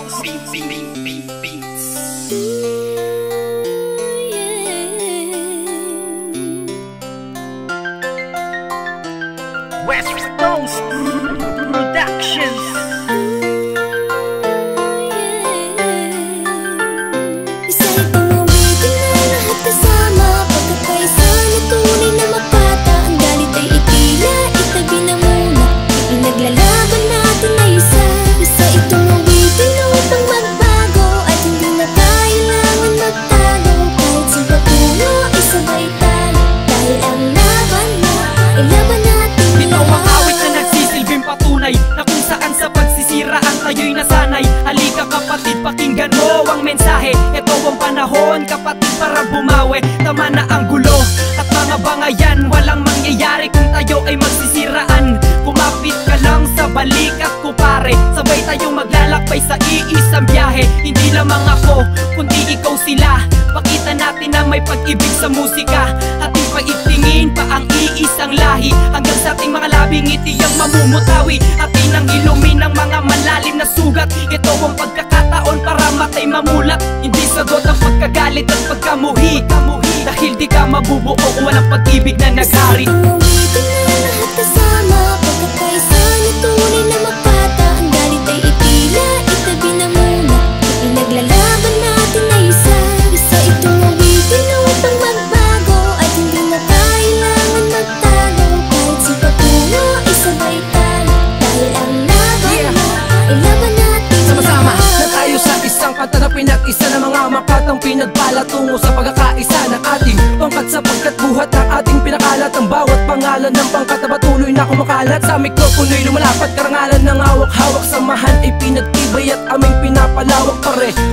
West Coast Productions. Na kung saan sa pagsisiraan tayo'y nasanay. Halika kapatid, pakinggan mo ang mensahe. Ito ang panahon kapatid para bumawi. Tama na ang gulo at mga bangayan. Walang mangyayari kung tayo ay magsisiraan. Kumapit ka lang sa balikat ko pare. Sabay tayong maglalakbay sa iisang biyahe. Hindi lamang ako, kundi ikaw sila. Pakita natin na may pag-ibig sa musika. Ating paitingin pa ang iisang lahi. Hanggang sa ating mga labing ngiti ang mamumutawi. Atin ang ilumin ng mga malalim na sugat. Ito ang pagkakataon para matay mamulat. Hindi sagot ang pagkagalit at pagkamuhi. Dahil di ka mabubuo kung walang pag-ibig na naghari. Uwitin na lahat kasama. Pagkakaisa na tunay na makata. Ang galit ay itila, itabi na muna. Ipinaglalaban natin na isa. Isa itong uwitin upang magbago. At hindi na kailangan magtago. Kahit sa patungo, isabay tayo. Dahil ang laban mo ay laban natin. Sama-sama na tayo sa isang kanta na pinag-isa ng mga makatang pinagpala tungo sa pagkakaisa ng ating pangkat, sapagkat buhat ng ating pinakalat. Ang bawat pangalan ng pangkat na patuloy na kumakalat. Sa mikropono'y lumalapat, karangalan ng hawak-hawak. Samahan ay pinagtibay at aming pinapalawak.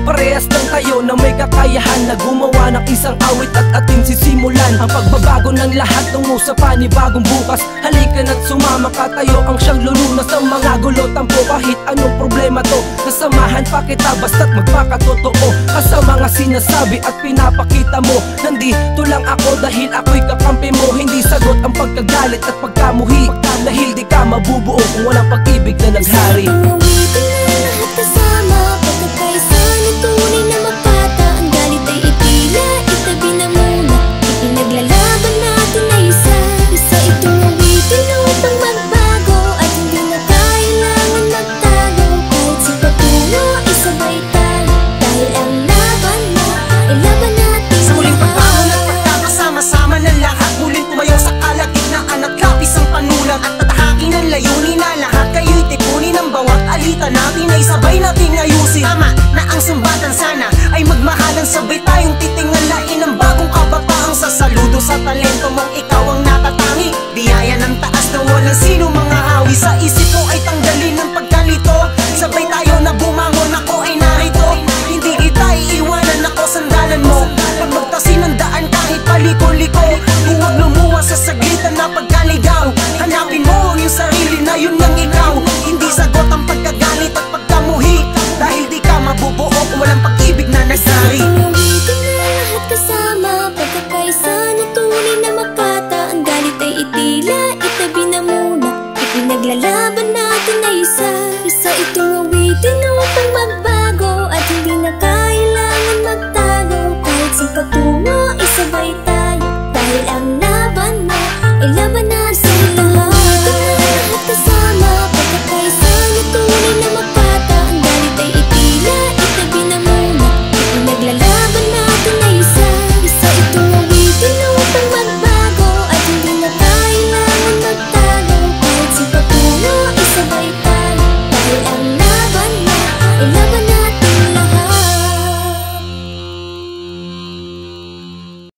Parehas lang tayo na may kakayahan na gumawa ng isang awit at ating sisimulan ang pagbabago ng lahat tungo sa panibagong bukas. Halika na't sumama ka, tayo ang siyang lulunas sa mga gulo. Tampo kahit anong problema to, nasamahan pa kita basta't magpakatotoo ka sa mga sinasabi at pinapakita mo. Nandito lang ako dahil ako'y kakampi mo. Hindi sagot ang pagkagalit at pagkamuhi. Dahil di ka mabubuo kung walang pag-ibig na naghari. Uwitin na lahat kasama. Pagkakaisa na tunay na makata. Ang galit ay itila, itabi na muna. Ipinaglalaban natin na isa. Isa itong uwitin upang magbago. At hindi na kailangan magtago. Kahit sa patungo, isabay tayo. Dahil ang laban mo ay laban natin. Sa muling pagbangon at pagkakasama-sama ng lahat. Muling tumayo sa kalagitnaan at lapis ang panulat. At tatahakin ang layunin na lahat kayo'y tipunin. Ang bawat alita natin ay sabay nating ayusin. Tama na ang sumbatan, sana ay magmahalan. Sabay tayong titingalain ang bagong kabataang sasaludo sa talento mong ikaw ang natatangi. Biyaya ng taas na walang sino mga hawi. Sa isip ko ay tanggalin ng pagkalito. Sabay tayo na bumangon, ako ay narito. Hindi kita iiwanan, ako sandalan mo. Pag magtasin ng daan kahit paliko-liko, huwag lumuwas sa saglitan na pagkaligaw. Hanapin mo ang iyong sarili na yun ang ikaw. Hindi sagot ang pagkagalit at pagkamuhi. Dahil di ka mabubuo kung walang pag-ibig na nagsari. Uwitin na lahat kasama. Pagkakaisa na tunay na makata. Ang galit ay itila, itabi na muna. Ipinaglalaban natin na isa. Isa itong uwitin upang magbago. At hindi na kailangan magtago. Kahit sa patungo, isabay tayo. Dahil ang